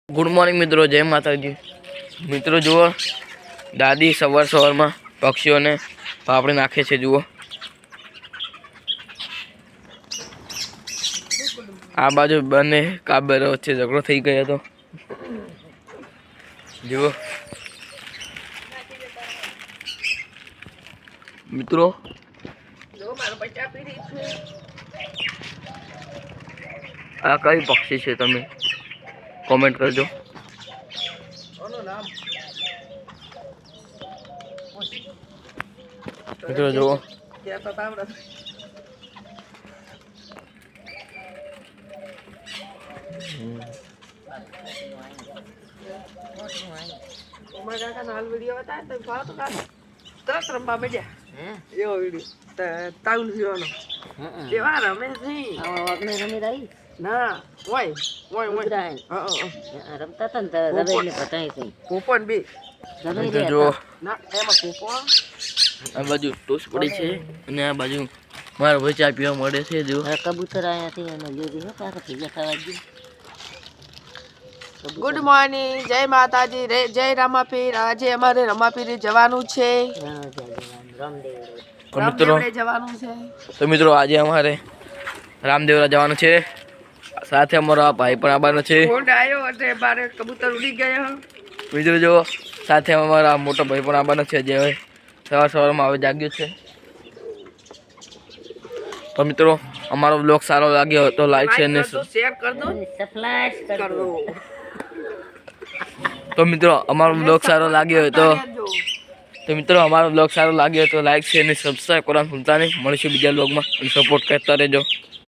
Good morning मित्रों, जय माता जी। मित्रों जुओ, दादी सवार सवार में पक्षीओं ने पापड़ी नाखे छे। जुओ आ बाजू बने काबर वच्चे झगड़ो थई गयो तो जुओ मित्रों। आ कई पक्षी छे तमे कमेंट करजो। मित्रों जुओ वीडियो बता तो तरस रंबा में जा यो वीडियो ताउल वीडियो देवा रमेश नहीं अपने रमी रही ना ओए ओए ओए रमता था तो रवे ने पता ही सही पोपन भी रमी मित्रों रे जुओ ना एमा पोपन आ बाजू टोस पड़ी छे અને આ બાજુ મારા ભાઈ ચા પીવા મળે છે। જો कबूतर आया थी અને લીધી હો પાછા થઈ ગયા ખાવા દી। गुड मॉर्निंग, जय माता जी, जय रमापीर। आज हमारे रमापीर जवानु छे तो मित्रों जवानु छे। तो मित्रों आज हमारे रामदेवरा जवानु छे, साथे हमारा भाई पण आबानो छे। फोन आयो એટલે બારે કબૂતર ઉડી ગયા। मित्रों जो साथे हमारा मोटो भाई पण आबानो छे, जे सवार सवार में आवे जाग्यो छे। तो मित्रों हमारो ब्लॉग सारो लाग्यो तो लाइक शेयर कर दो सप्लाइज कर दो। तो मित्रों हमारो ब्लॉग सारो लाग्यो तो मित्रों हमारो ब्लॉग सारो लाग्यो तो लाइक शेयर ने सब्सक्राइब करवानुं भूलता नहीं। मळीशुं बीजा ब्लॉग में सपोर्ट करता रहेजो।